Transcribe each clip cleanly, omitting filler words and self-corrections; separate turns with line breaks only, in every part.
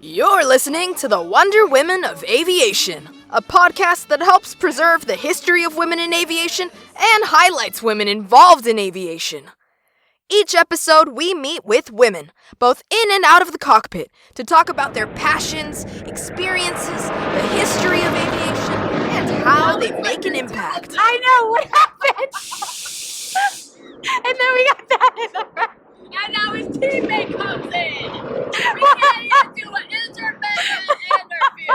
You're listening to the Wonder Women of Aviation, a podcast that helps preserve the history of women in aviation and highlights women involved in aviation. Each episode, we meet with women, both in and out of the cockpit, to talk about their passions, experiences, the history of aviation, and how they make an impact.
I know, what happened? And then we got that in the back.
And now his teammate comes in. We can't even do an intermittent interview.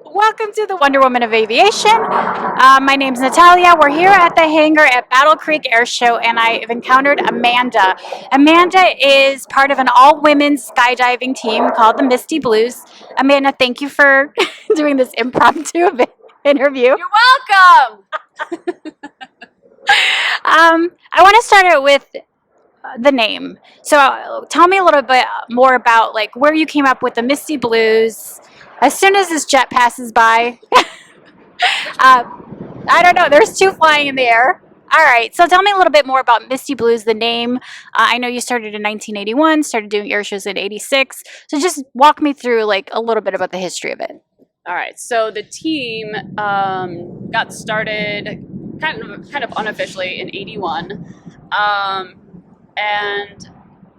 Welcome to the Wonder Woman of Aviation. My name's Natalia. We're here at the hangar at Battle Creek Air Show, and I've encountered Amanda. Amanda is part of an all-women's skydiving team called the Misty Blues. Amanda, thank you for doing this impromptu interview.
You're welcome.
I want to start out with the name. So tell me a little bit more about like where you came up with the Misty Blues. As soon as this jet passes by, I don't know, there's two flying in the air. All right, so tell me a little bit more about Misty Blues, the name. I know you started in 1981, started doing air shows in 86. So just walk me through like a little bit about the history of it.
All right, so the team got started kind of unofficially in 81, and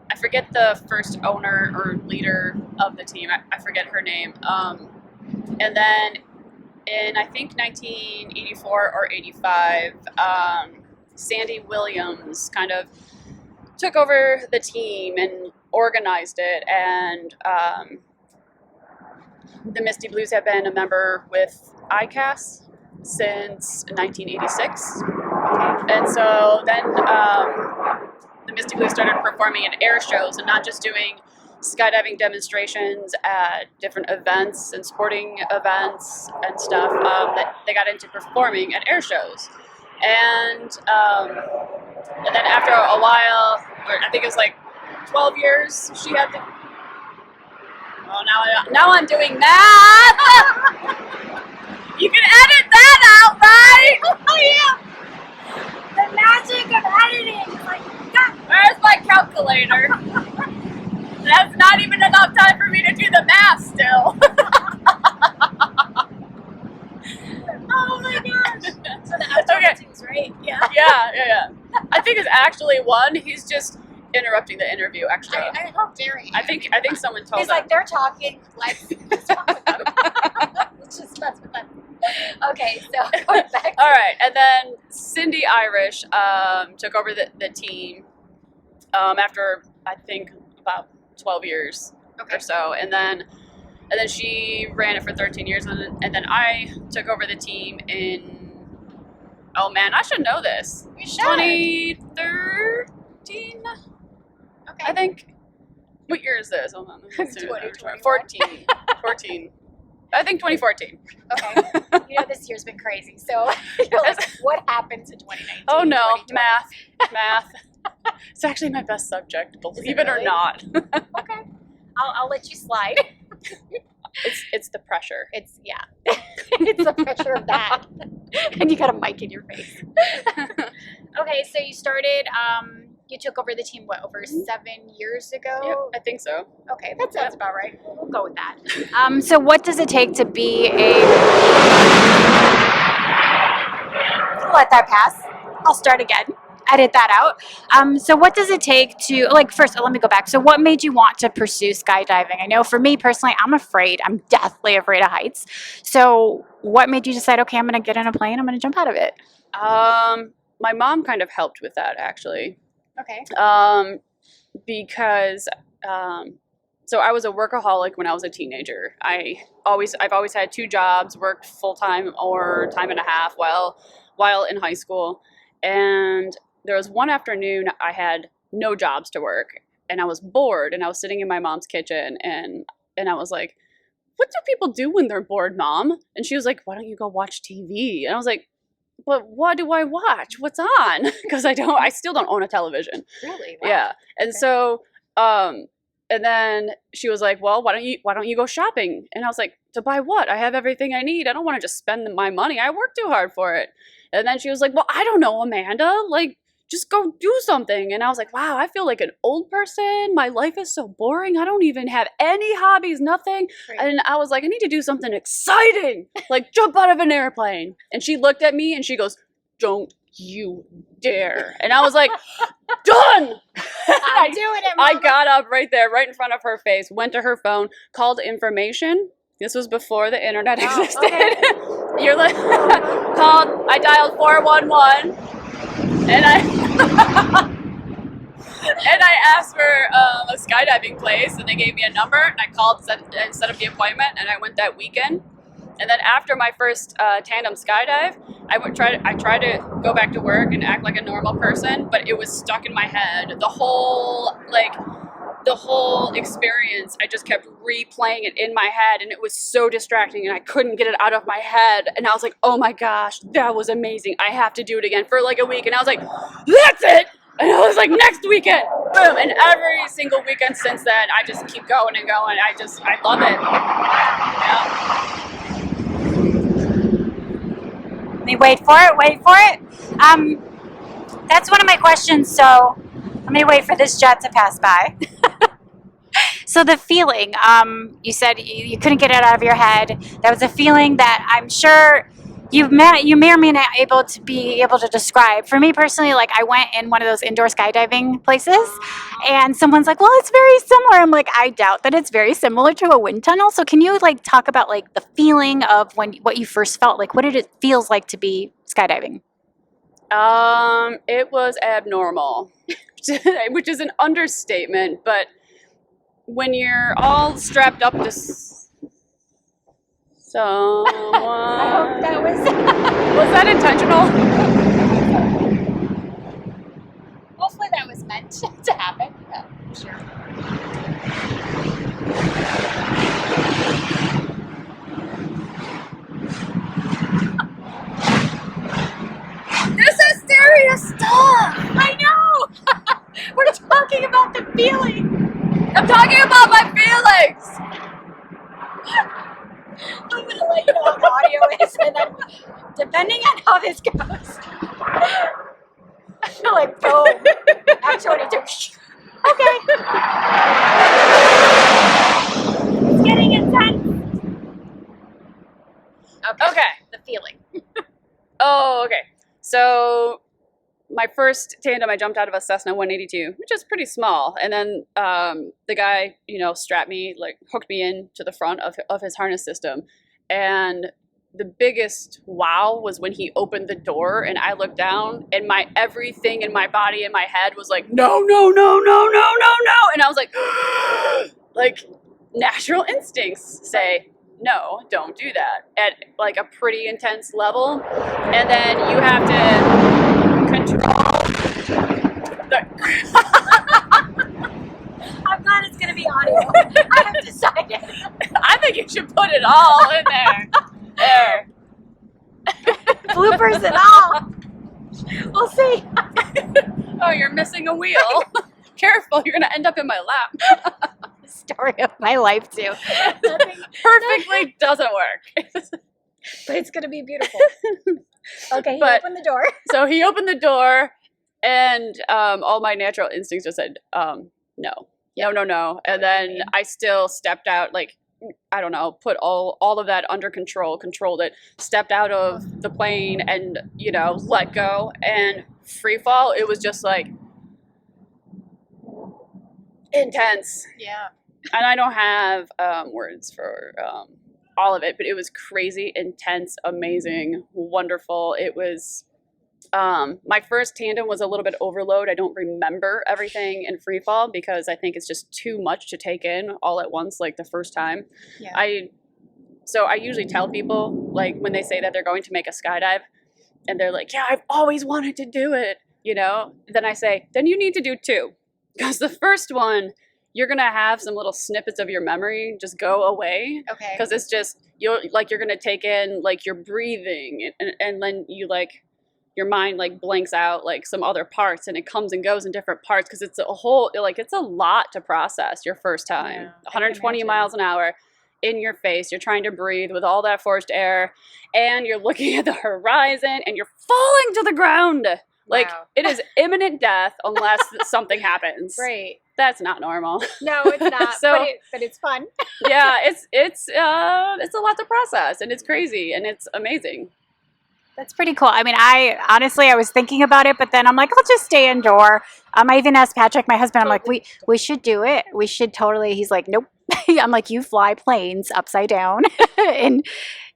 I forget the first owner or leader of the team. I forget her name. And then in, I think, 1984 or 85, Sandy Williams kind of took over the team and organized it. And the Misty Blues have been a member with ICAS since 1986. And so then the Misty Blues started performing in air shows and not just doing skydiving demonstrations at different events and sporting events and stuff. They got into performing at air shows. And then after a while, or I think it was like 12 years, she had to... Oh, now I'm doing that! You can edit that out, right?
Oh, yeah. The magic of editing. Like,
where's my calculator? That's not even enough time for me to do the math still.
oh my gosh. So the F22s, right? Yeah.
Yeah. I think it's actually one. He's just interrupting the interview extra.
I how dare you?
I think someone told
He's
him.
like, they're talking. Let's talk with them. Let's just mess with them. Okay, so going back.
All right, and then Cindy Irish took over the team after I think about 12 years or so, and then she ran it for 13 years, and then I took over the team in. Oh man, I should know this.
You should.
2013. Okay. I think. What year is this? Hold on. 14. I think 2014.
Okay. You know, this year's been crazy. So, you're like, what happened to 2019?
Oh no, math. It's actually my best subject, believe it or not.
Okay. I'll let you slide.
It's the pressure.
It's it's the pressure of that. And you got a mic in your face. Okay, so you started, you took over the team, over 7 years ago?
Yep, I think so.
Okay, that sounds about right. We'll go with that. So what does it take to be let that pass. I'll start again. Edit that out. So what does it take to, first, let me go back. So what made you want to pursue skydiving? I know for me personally, I'm deathly afraid of heights. So what made you decide, okay, I'm going to get in a plane, I'm going to jump out of it?
My mom kind of helped with that, actually.
Okay.
Because so I was a workaholic when I was a teenager. I've always had 2 jobs, worked full-time or time and a half while in high school. And there was one afternoon I had no jobs to work, and I was bored, and I was sitting in my mom's kitchen, and I was like, what do people do when they're bored, Mom? And she was like, why don't you go watch TV? And I was like, but what do I watch? What's on? Because I still don't own a television.
Really? Wow.
Yeah. And so, and then she was like, well, why don't you go shopping? And I was like, to buy what? I have everything I need. I don't want to just spend my money. I worked too hard for it. And then she was like, well, I don't know, Amanda, like, just go do something. And I was like, wow, I feel like an old person. My life is so boring. I don't even have any hobbies, nothing.
Right.
And I was like, I need to do something exciting, like jump out of an airplane. And she looked at me and she goes, don't you dare. And I was like, done.
I'm doing it, Mama.
I got up right there, right in front of her face, went to her phone, called information. This was before the internet existed.
Okay.
You're like, called, I dialed 411, and I asked for a skydiving place, and they gave me a number, and I called and set up the appointment, and I went that weekend. And then after my first tandem skydive, I tried to go back to work and act like a normal person, but it was stuck in my head. The whole experience, I just kept replaying it in my head, and it was so distracting, and I couldn't get it out of my head. And I was like, oh my gosh, that was amazing. I have to do it again for like a week. And I was like, that's it. And I was like, next weekend, boom. And every single weekend since then, I just keep going and going. I love it. Yeah.
Wait for it. That's one of my questions, so let me wait for this jet to pass by. So the feeling, you said you couldn't get it out of your head. That was a feeling that I'm sure you may or may not be able to describe. For me personally, like I went in one of those indoor skydiving places, and someone's like, well, it's very similar. I'm like, I doubt that it's very similar to a wind tunnel. So can you like talk about like the feeling of what you first felt? Like what did it feels like to be skydiving?
It was abnormal, which is an understatement, but when you're all strapped up to someone...
I hope that was...
Was that intentional?
Hopefully that was meant to happen. Yeah, sure.
This is serious stuff!
I know! We're talking about the feeling.
I'm talking about my feelings!
I'm going to let you know what the audio is, and then depending on how this goes, I feel like, boom, F22. Okay. It's getting intense.
Okay.
The feeling.
Oh, okay. So my first tandem, I jumped out of a Cessna 182, which is pretty small. And then the guy, strapped me, like hooked me into the front of his harness system. And the biggest wow was when he opened the door and I looked down and everything in my body and my head was like, no, no, no, no, no, no, no. And I was like, like natural instincts say, no, don't do that at like a pretty intense level. And then you have to control the...
I'm glad it's going to be audio. I have decided.
I think you should put it all in there. There.
Bloopers and all. We'll see.
Oh, you're missing a wheel. Careful, you're going to end up in my lap.
Story of my life, too.
Perfectly doesn't work.
But it's going to be beautiful. Okay, he
But-
opened the door.
So he opened the door, and all my natural instincts just said, no. No, no, no. And then I still stepped out, like, I don't know, put all of that under control, controlled it, stepped out of the plane and, let go. And free fall, it was just like intense.
Yeah.
And I don't have words for all of it, but it was crazy, intense, amazing, wonderful. It was... my first tandem was a little bit overload. I don't remember everything in free fall because I think it's just too much to take in all at once, like the first time.
Yeah.
So I usually tell people, like when they say that they're going to make a skydive and they're like, yeah, I've always wanted to do it, then I say, then you need to do two. Because the first one, you're going to have some little snippets of your memory just go away.
Okay.
Because it's just, you're going to take in like your breathing and then you like, your mind like blanks out like some other parts and it comes and goes in different parts because it's a whole, like it's a lot to process your first time.
Yeah,
120 miles an hour in your face. You're trying to breathe with all that forced air and you're looking at the horizon and you're falling to the ground Like,
Wow.
it is imminent death unless something happens.
Right.
That's not normal.
No, it's not.
So,
but it's fun.
yeah, it's a lot to process, and it's crazy, and it's amazing.
That's pretty cool. I mean, I was thinking about it, but then I'm like, I'll just stay indoor. I even asked Patrick, my husband, I'm like, we should do it. We should totally. He's like, nope. I'm like, you fly planes upside down. And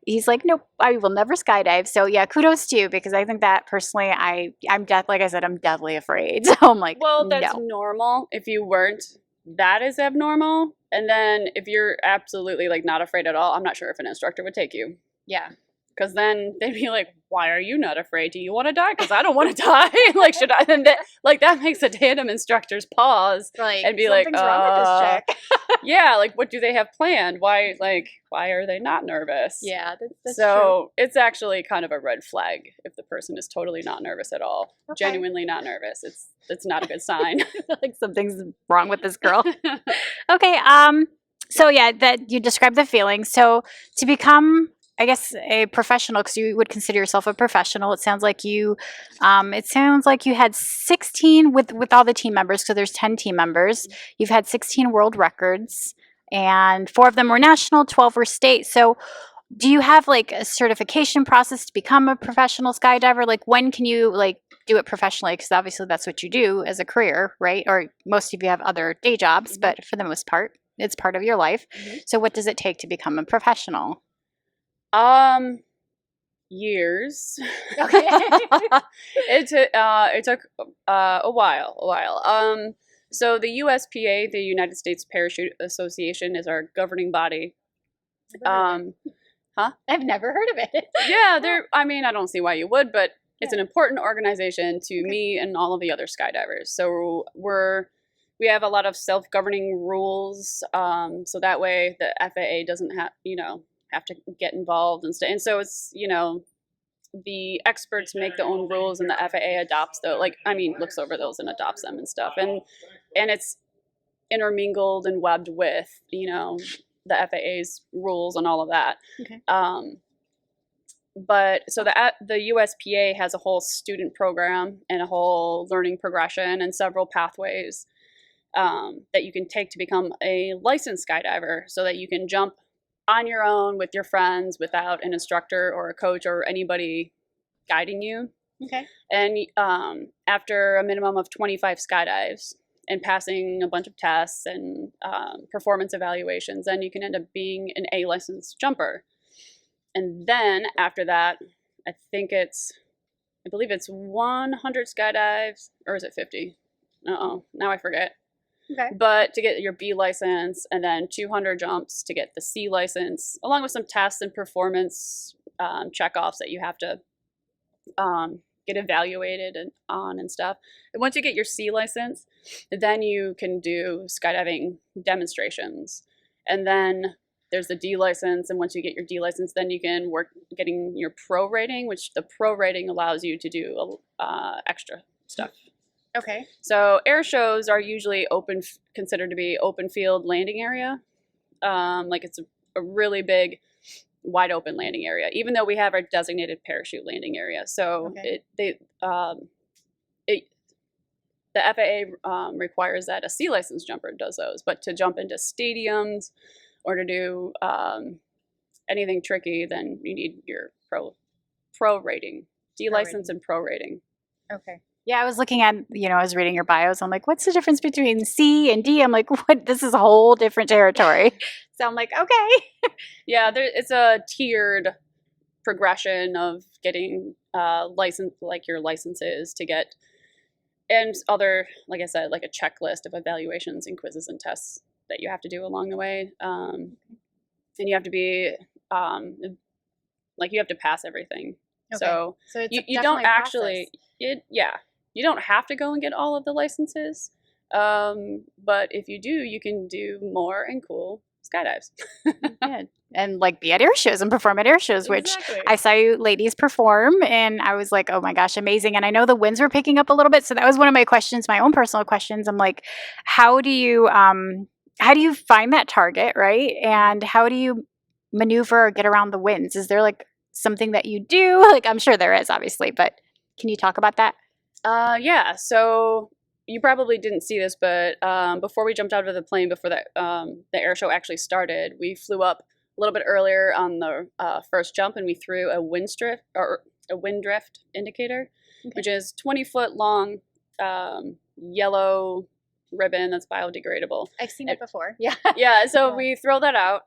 he's like, nope, I will never skydive. So yeah, kudos to you, because I think that personally, like I said, I'm deathly afraid. So I'm like,
well, that's
no.
normal. If you weren't, that is abnormal. And then if you're absolutely like not afraid at all, I'm not sure if an instructor would take you.
Yeah.
Because then they'd be like, why are you not afraid? Do you want to die? Because I don't want to die. Like, should I? Then that makes the tandem instructors pause and be like,
something's wrong with this chick.
yeah, like, what do they have planned? Why are they not nervous?
Yeah, that's
so true. It's actually kind of a red flag if the person is totally not nervous at all, genuinely not nervous. It's not a good sign.
Like something's wrong with this girl. Okay. So yeah, that you described the feeling. So to become, I guess, a professional, because you would consider yourself a professional. It sounds like you had 16 with all the team members. So there's 10 team members. You've had 16 world records, and 4 of them were national, 12 were state. So do you have like a certification process to become a professional skydiver? Like, when can you like do it professionally? Because obviously that's what you do as a career, right? Or most of you have other day jobs, but for the most part, it's part of your life. So what does it take to become a professional?
Years.
Okay.
It took a while. So the USPA, the United States Parachute Association, is our governing body.
I've never heard of it.
Yeah, I don't see why you would, but it's an important organization to me and all of the other skydivers. So we have a lot of self-governing rules, so that way the FAA doesn't have to get involved and stuff. And so it's, the experts make their own rules, and the FAA adopts looks over those and adopts them and stuff. And it's intermingled and webbed with, the FAA's rules and all of that.
Okay.
But so the USPA has a whole student program and a whole learning progression and several pathways that you can take to become a licensed skydiver, so that you can jump on your own with your friends without an instructor or a coach or anybody guiding you.
Okay.
And after a minimum of 25 skydives and passing a bunch of tests and performance evaluations, then you can end up being an A licensed jumper. And then after that, I believe it's 100 skydives, or is it 50? Now I forget.
Okay.
But to get your B license, and then 200 jumps to get the C license, along with some tests and performance checkoffs that you have to get evaluated on and stuff. And once you get your C license, then you can do skydiving demonstrations. And then there's the D license, and once you get your D license, then you can work getting your pro rating, which the pro rating allows you to do extra stuff.
Okay.
So air shows are usually considered to be open field landing area. Like it's a really big, wide open landing area, even though we have our designated parachute landing area. So the FAA requires that a C license jumper does those, but to jump into stadiums or to do anything tricky, then you need your pro rating, D license and pro rating.
Okay. Yeah, I was looking at, I was reading your bios. I'm like, what's the difference between C and D? I'm like, what? This is a whole different territory. So I'm like, okay.
Yeah, it's a tiered progression of getting your licenses to get, and other, like I said, like a checklist of evaluations and quizzes and tests that you have to do along the way. And you have to be, you have to pass everything. Okay. So you don't actually, you don't have to go and get all of the licenses. But if you do, you can do more and cool skydives.
Yeah. And be at air shows and perform at air shows, which I saw you ladies perform, and I was like, oh my gosh, amazing. And I know the winds were picking up a little bit. So that was one of my questions, my own personal questions. I'm like, how do you find that target, right? And how do you maneuver or get around the winds? Is there something that you do? I'm sure there is, obviously, but can you talk about that?
Yeah, so you probably didn't see this, but before we jumped out of the plane, before the air show actually started, we flew up a little bit earlier on the first jump, and we threw a wind drift indicator, which is 20-foot long yellow ribbon that's biodegradable.
I've seen it before. Yeah.
Yeah, so we throw that out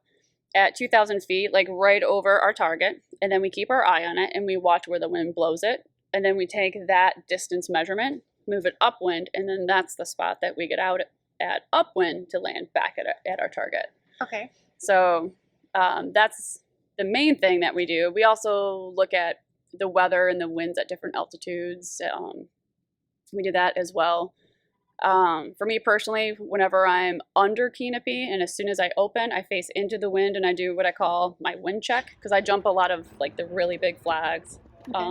at 2,000 feet, like right over our target, and then we keep our eye on it, and we watch where the wind blows it, and then we take that distance measurement, move it upwind, and then that's the spot that we get out at upwind to land back at our target.
Okay.
So that's the main thing that we do. We also look at the weather and the winds at different altitudes. We do that as well. For me personally, whenever I'm under canopy and as soon as I open, I face into the wind and I do what I call my wind check, because I jump a lot of like the really big flags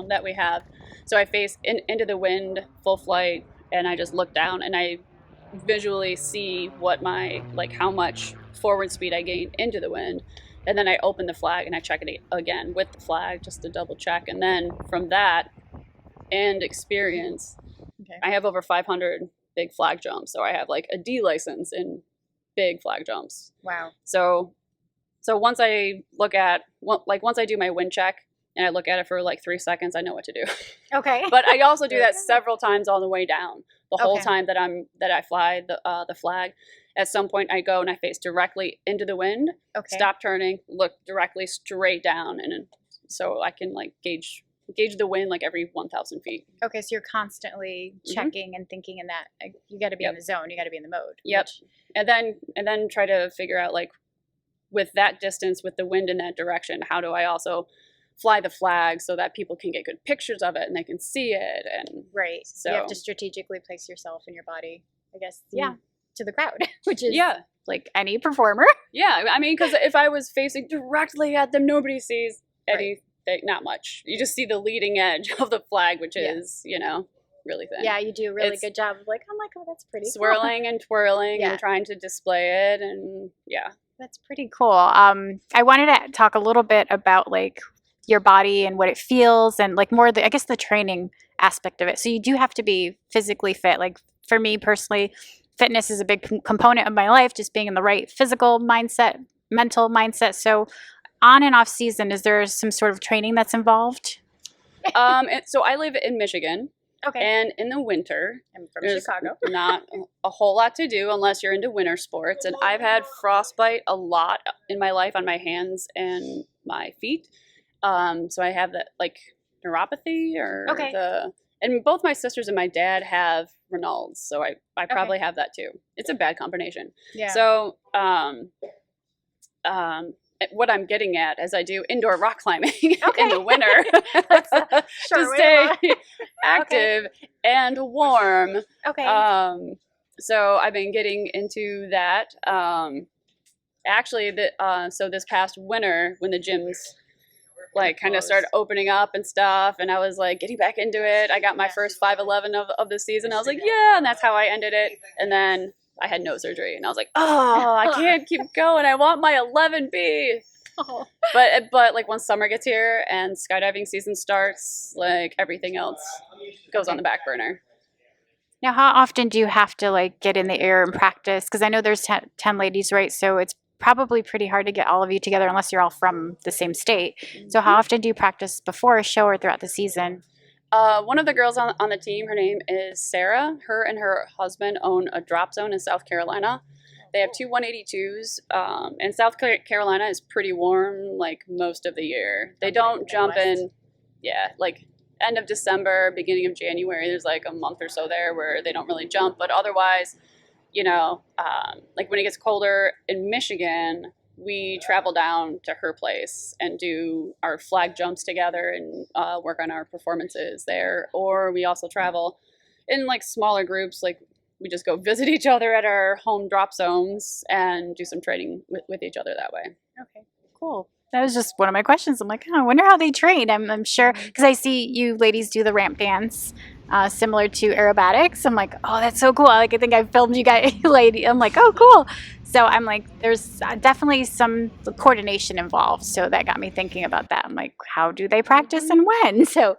that we have. So I face into the wind full flight and I just look down and I visually see what how much forward speed I gain into the wind. And then I open the flag and I check it again with the flag just to double check. And then from that and experience, I have over 500 big flag jumps. So I have like a D license in big flag jumps.
Wow.
So once I look at, once I do my wind check and I look at it for like 3 seconds, I know what to do.
Okay.
But I also do that several times on the way down. The whole time that I fly the flag. At some point I go and I face directly into the wind, stop turning, look directly straight down, and so I can like gauge the wind like every 1,000 feet.
Okay, so you're constantly checking and thinking in that. You got to be in the zone. You got to be in the mode.
Yep. And then try to figure out like with that distance, with the wind in that direction, how do I also fly the flag so that people can get good pictures of it and they can see it. And
right. So you have to strategically place yourself and your body, I guess. Yeah. To the crowd, which is like any performer.
Yeah, I mean, because if I was facing directly at them, nobody sees anything, not much. You just see the leading edge of the flag, which is, really thin.
Yeah, you do a really good job of like, oh my God, that's pretty
swirling and twirling and trying to display it. And
that's pretty cool. I wanted to talk a little bit about like your body and what it feels and like more I guess the training aspect of it. So you do have to be physically fit. Like for me personally, fitness is a big component of my life, just being in the right physical mindset, mental mindset. So on and off season, is there some sort of training that's involved?
So I live in Michigan.
Okay.
And in the winter,
I'm from Chicago.
Not a whole lot to do unless you're into winter sports. And I've had frostbite a lot in my life on my hands and my feet. So I have that like neuropathy and both my sisters and my dad have Raynaud's, so I probably have that too. It's a bad combination. Yeah. So what I'm getting at is I do indoor rock climbing in the winter to stay active and warm.
Okay.
So I've been getting into that. Actually, so this past winter when the gyms like kind of started opening up and stuff, and I was like getting back into it. I got my first 5'11" of the season. I was like, yeah, and that's how I ended it. And then I had no surgery, and I was like, oh, I can't keep going. I want my 11B. Oh. But like once summer gets here and skydiving season starts, like everything else goes on the back burner.
Now, how often do you have to like get in the air and practice? Because I know there's 10 ladies, right? So it's probably pretty hard to get all of you together unless you're all from the same state. So how often do you practice before a show or throughout the season?
One of the girls on the team, her name is Sarah. Her and her husband own a drop zone in South Carolina. They have 2 182s, and South Carolina is pretty warm like most of the year. They don't jump in, like end of December, beginning of January. There's like a month or so there where they don't really jump, but otherwise, like when it gets colder in Michigan, we travel down to her place and do our flag jumps together and work on our performances there. Or we also travel in like smaller groups, like we just go visit each other at our home drop zones and do some training with each other that way.
Okay, cool. That was just one of my questions. I'm like, I wonder how they train. I'm sure, because I see you ladies do the ramp dance. similar to aerobatics. I'm like, oh, that's so cool. Like, I think I filmed you guys, lady. I'm like, oh, cool. So I'm like, there's definitely some coordination involved. So that got me thinking about that. I'm like, how do they practice and when? So,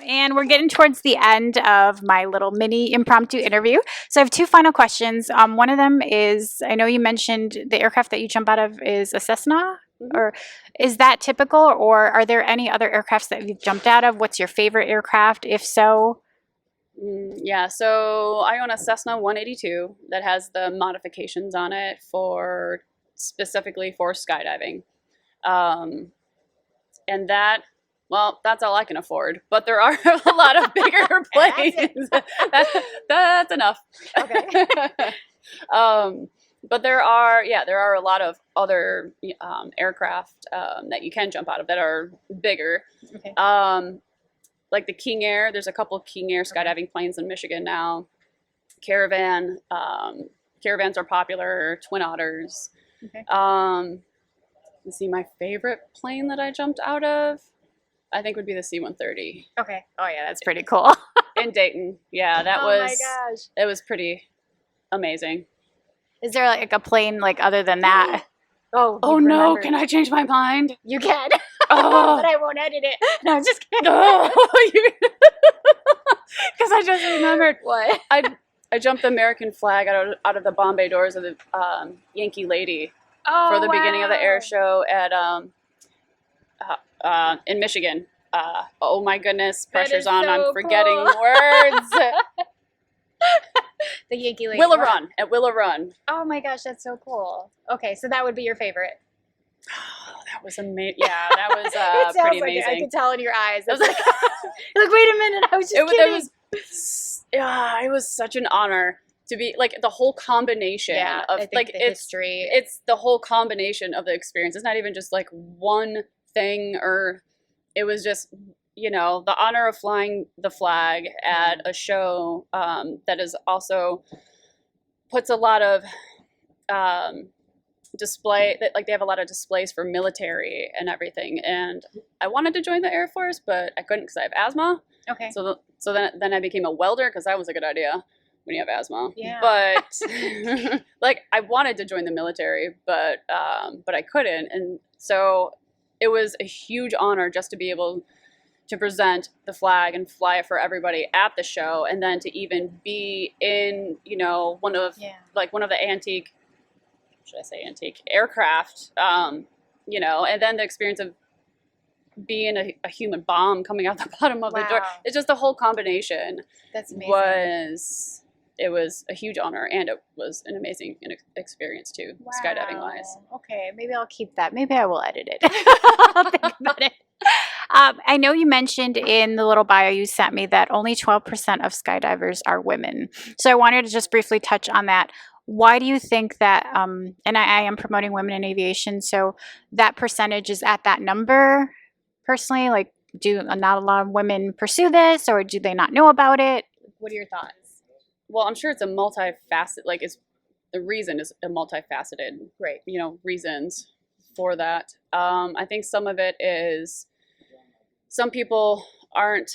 and we're getting towards the end of my little mini impromptu interview. So I have two final questions. One of them is, I know you mentioned the aircraft that you jump out of is a Cessna. Or is that typical, or are there any other aircrafts that you've jumped out of? What's your favorite aircraft, if so?
Yeah, so I own a Cessna 182 that has the modifications on it for specifically for skydiving. And that, well, that's all I can afford. But there are a lot of bigger planes. That's enough.
Okay.
But there are a lot of other aircraft that you can jump out of that are bigger.
Okay.
Like the King Air. There's a couple King Air skydiving planes in Michigan now. Caravans are popular. Twin Otters.
Okay.
Let's see, my favorite plane that I jumped out of, I think would be the C-130
Okay. Oh yeah, that's pretty cool.
in Dayton. Yeah, that
Oh
was.
my gosh.
It was pretty amazing.
Is there like a plane like other than that?
Oh
you
no!
remembered.
Can I change my mind?
You can,
Oh.
but I won't edit it. No, I'm just kidding.
Because I just remembered.
What?
I jumped the American flag out of the Bombay doors of the Yankee Lady
Oh,
for the beginning of the air
wow.
show at in Michigan. Oh my goodness,
That
pressure's
is
on.
so
I'm forgetting
cool.
words.
The Yankee Lady.
Willow Run at Willow Run.
Oh my gosh, that's so cool. Okay, so that would be your favorite.
Oh, that was amazing. Yeah, that was
It sounds
pretty
like it. I
amazing.
could tell in your eyes.
It was
Like, you're like, wait a minute, I was just kidding.
It was such an honor to be like the whole combination
Yeah,
of
I think
like
the
it's
history.
it's the whole combination of the experience. It's not even just like one thing, or it was just the honor of flying the flag at a show that is also puts a lot of display that like they have a lot of displays for military and everything. And I wanted to join the Air Force, but I couldn't because I have asthma.
Okay.
So then I became a welder because that was a good idea when you have asthma.
Yeah.
But like I wanted to join the military, but I couldn't. And so it was a huge honor just to be able to present the flag and fly it for everybody at the show, and then to even be in one of the antique aircraft, and then the experience of being a human bomb coming out the bottom of the door. It's just the whole combination.
That's amazing.
It was a huge honor, and it was an amazing experience too, skydiving wise.
Okay, maybe I'll keep that. Maybe I will edit it. I'll think about it. I know you mentioned in the little bio you sent me that only 12% of skydivers are women. So I wanted to just briefly touch on that. Why do you think that, and I am promoting women in aviation, so that percentage is at that number personally? Like, do not a lot of women pursue this, or do they not know about it? What are your thoughts?
Well, I'm sure it's a multifaceted, the reason is a multifaceted,
Right.
Reasons for that. I think some of it is some people aren't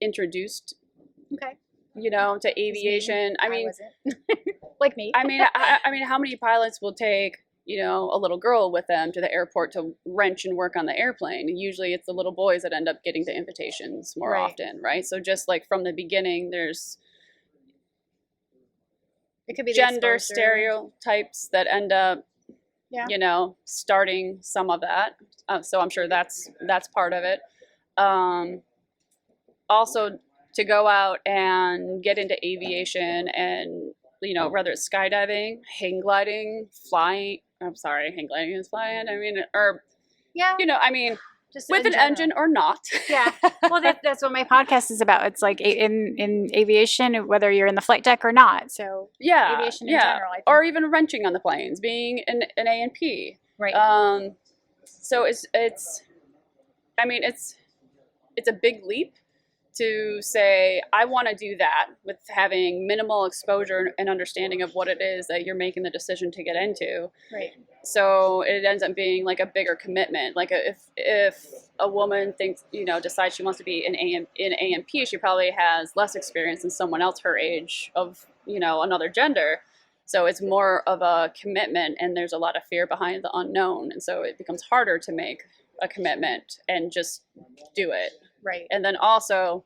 introduced,
Okay.
To aviation. I mean,
wasn't. Like me.
I mean, how many pilots will take, a little girl with them to the airport to wrench and work on the airplane? Usually it's the little boys that end up getting the invitations more often, right? So just like from the beginning, there's
it could be the
gender
exposure.
stereotypes that end up,
Yeah.
starting some of that. So I'm sure that's part of it. Also, to go out and get into aviation and, whether it's skydiving, hang gliding, flying. I'm sorry, hang gliding is flying. I mean, or,
Yeah. Just
with
in
an
general.
engine or not.
Yeah. Well, that's what my podcast is about. It's like in aviation, whether you're in the flight deck or not. So
Yeah.
aviation in general, I think.
Or even wrenching on the planes, being an A&P.
Right.
So it's a big leap to say, I want to do that with having minimal exposure and understanding of what it is that you're making the decision to get into.
Right.
So it ends up being like a bigger commitment. Like if a woman thinks, decides she wants to be in AMP, she probably has less experience than someone else her age of, another gender. So it's more of a commitment, and there's a lot of fear behind the unknown. And so it becomes harder to make a commitment and just do it.
Right.
And then also,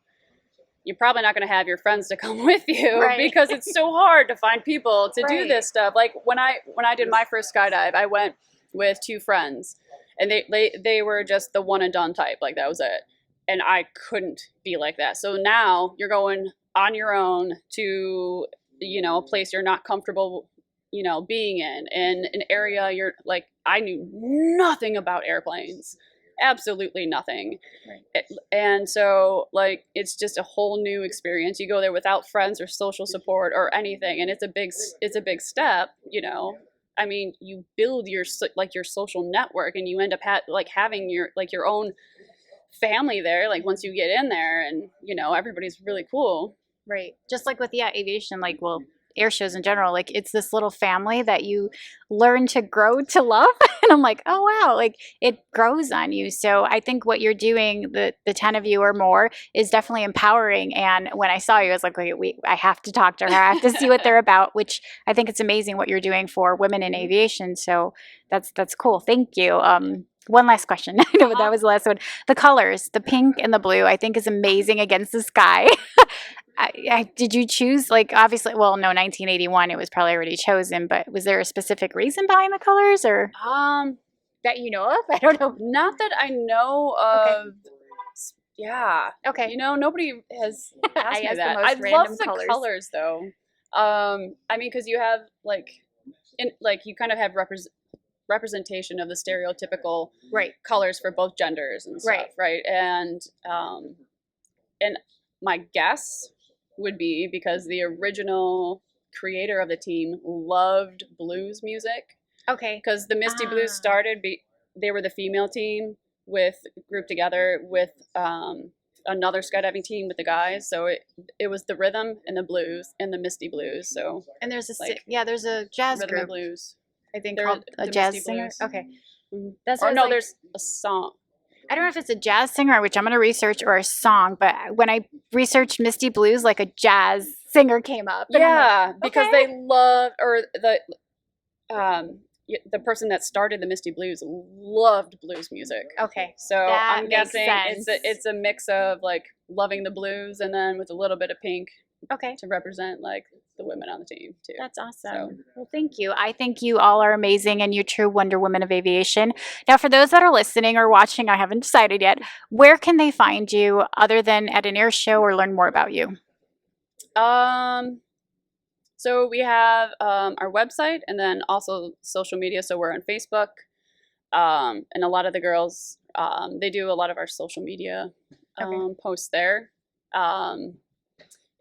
you're probably not going to have your friends to come with you
Right.
because it's so hard to find people to do
Right.
this stuff. Like when I did my first skydive, I went with 2 friends, and they were just the one and done type. Like that was it. And I couldn't be like that. So now you're going on your own to, a place you're not comfortable, being in an area you're like, I knew nothing about airplanes. Absolutely nothing.
Right.
And so like it's just a whole new experience. You go there without friends or social support or anything, and it's a big step. I mean, you build your social network, and you end up having your own family there. Like once you get in there, and everybody's really cool.
Right. Just like with aviation, like air shows in general, like it's this little family that you learn to grow to love. And I'm like, oh wow, like it grows on you. So I think what you're doing, the 10 of you or more, is definitely empowering. And when I saw you, I was like, I have to talk to her. I have to see what they're about, which I think it's amazing what you're doing for women in aviation. So that's cool. Thank you. One last question. I know that was the last one. The colors, the pink and the blue, I think is amazing against the sky. Did you choose, obviously, well, no, 1981, it was probably already chosen, but was there a specific reason behind the colors, or that you know of? I don't know.
Not that I know of.
Okay.
Yeah.
Okay.
Nobody has asked me that.
I
love the colors though. I mean, because you have you kind of have representation of the stereotypical colors for both genders and stuff, right? And my guess would be because the original creator of the team loved blues music.
Okay.
Because the Misty Blues started, they were the female team grouped together with another skydiving team with the guys. So it was the rhythm and the blues and the Misty Blues. So
and there's there's a jazz
rhythm
group,
and blues.
I think,
They're
called a
the
jazz
Misty
singer.
Blues.
Okay.
Mm-hmm.
That's
or no, there's a song.
I don't know if it's a jazz singer, which I'm going to research, or a song, but when I researched Misty Blues, like a jazz singer came up.
Yeah,
like,
because they love, or the person that started the Misty Blues loved blues music.
Okay.
So
that
I'm
makes
guessing
sense.
it's a mix of like loving the blues and then with a little bit of pink
Okay.
to represent like the women on the team too.
That's awesome.
So.
Well, thank you. I think you all are amazing, and you're true Wonder Women of Aviation. Now, for those that are listening or watching, I haven't decided yet, where can they find you other than at an air show or learn more about you?
So we have our website and then also social media. So we're on Facebook, and a lot of the girls, they do a lot of our social media posts there.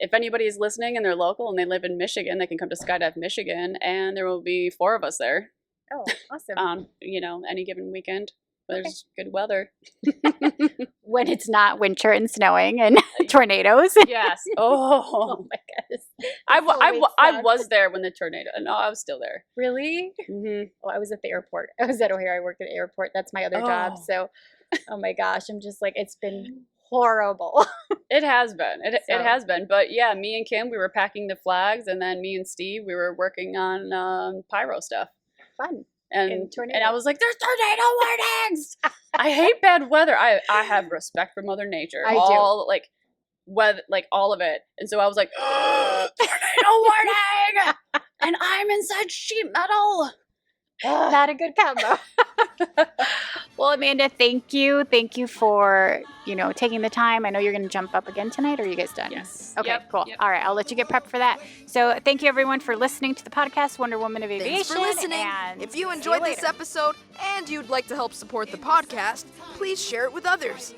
If anybody is listening and they're local and they live in Michigan, they can come to Skydive Michigan, and there will be 4 of us there.
Oh, awesome.
Any given weekend. There's good weather.
When it's not winter and snowing and tornadoes.
Yes. Oh
my goodness.
I was there when the tornado. No, I was still there.
Really?
Mm-hmm.
Oh, I was at the airport. I was at O'Hare. I worked at the airport. That's my other job. So, oh my gosh, I'm just like, it's been horrible.
It has been. It has been. But yeah, me and Kim, we were packing the flags, and then me and Steve, we were working on pyro stuff.
Fun.
And I was like, there's tornado warnings. I hate bad weather. I have respect for Mother Nature.
I do.
Like all of it. And so I was like, tornado warning! And I'm inside sheet metal.
Not a good combo. Well, Amanda, thank you. Thank you for, taking the time. I know you're going to jump up again tonight, or are you guys done?
Yes.
Okay,
yep,
cool.
Yep.
All right, I'll let you get prepped for that. So thank you, everyone, for listening to the podcast, Wonder Woman of Aviation.
Thanks for listening.
And
if you enjoyed this episode and you'd like to help support the podcast, please share it with others.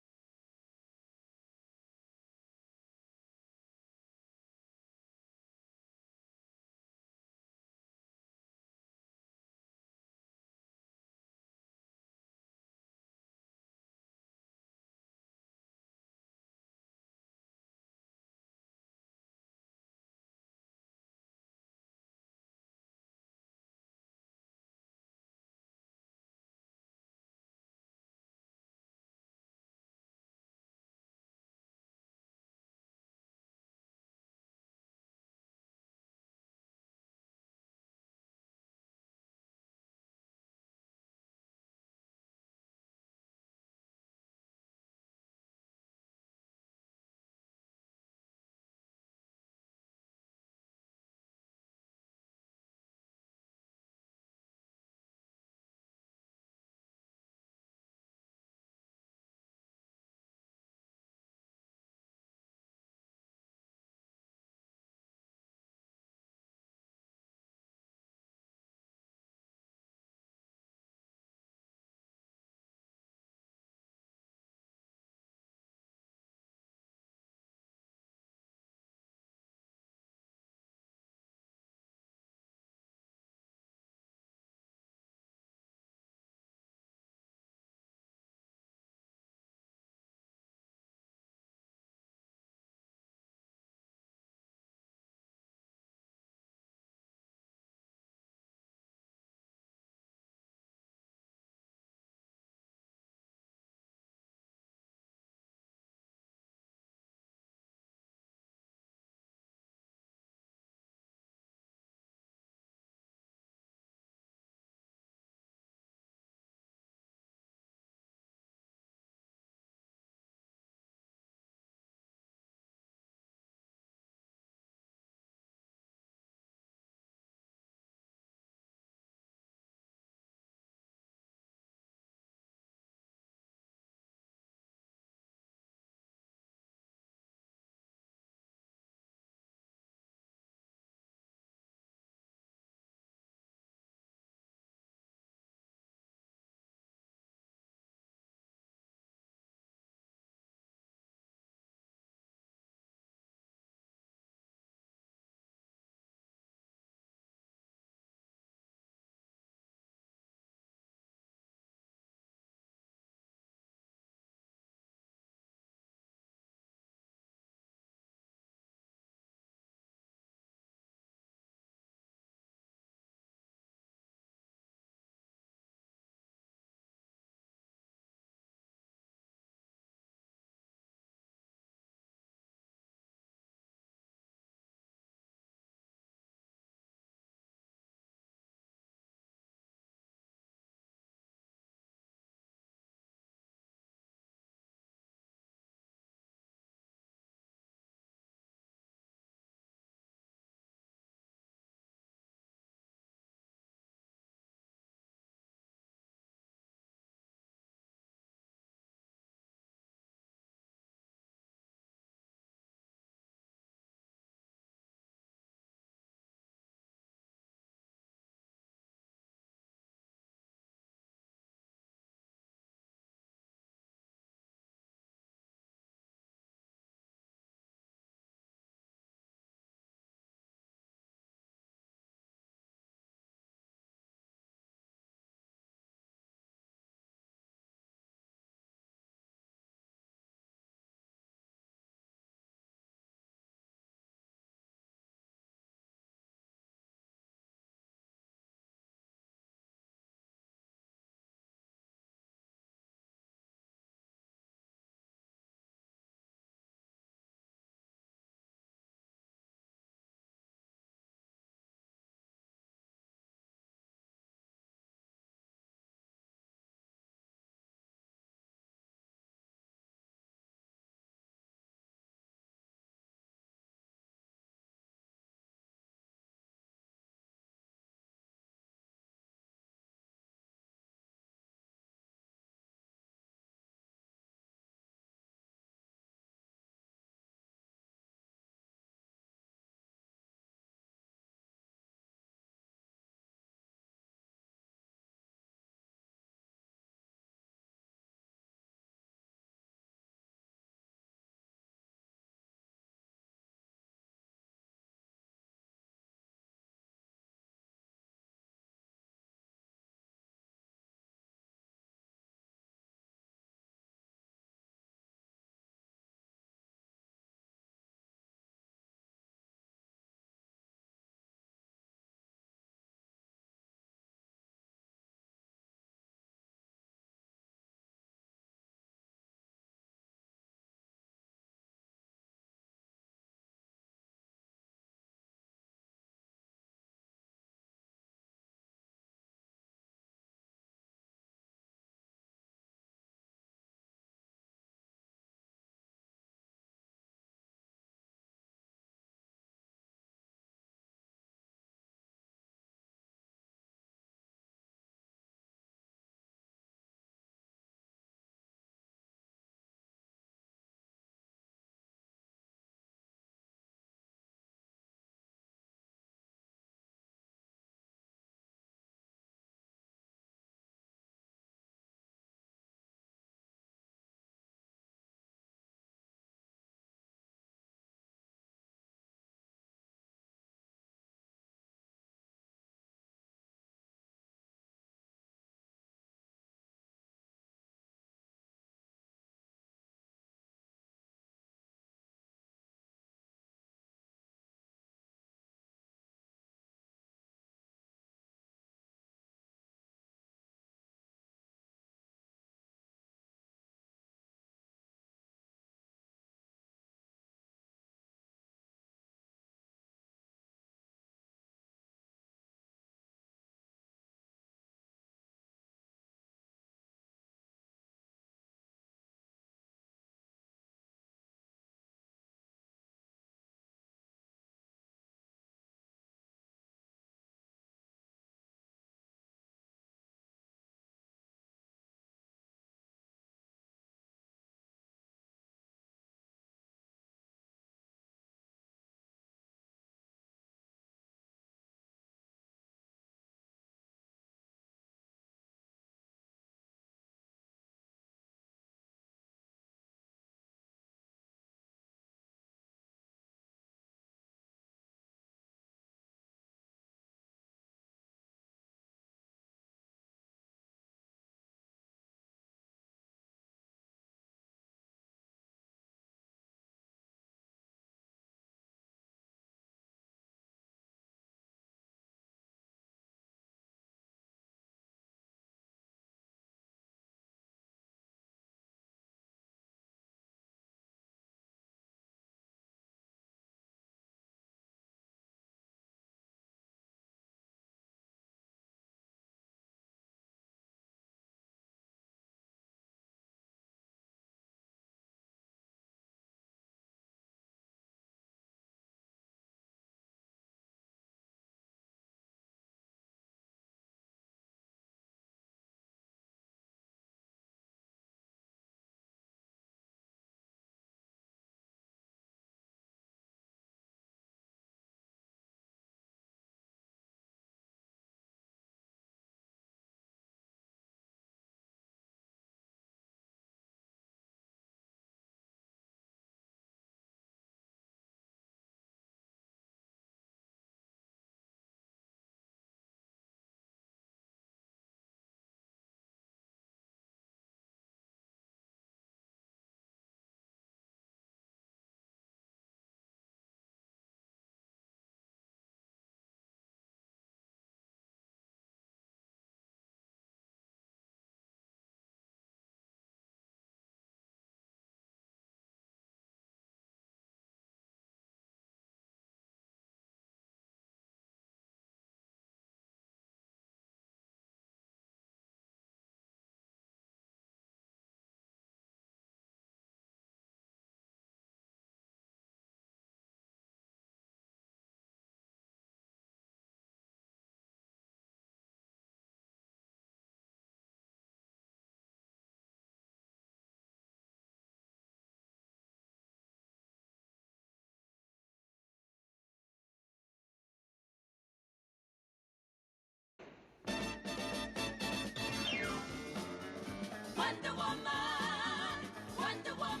Woman, Wonder Woman.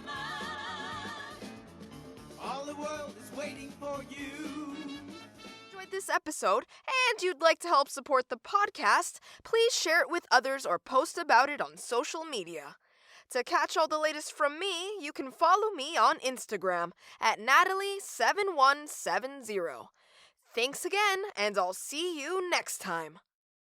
All the world is waiting for you.
Enjoyed this episode and you'd like to help support the podcast, please share it with others or post about it on social media. To catch all the latest from me, you can follow me on Instagram at Natalie7170. Thanks again, and I'll see you next time.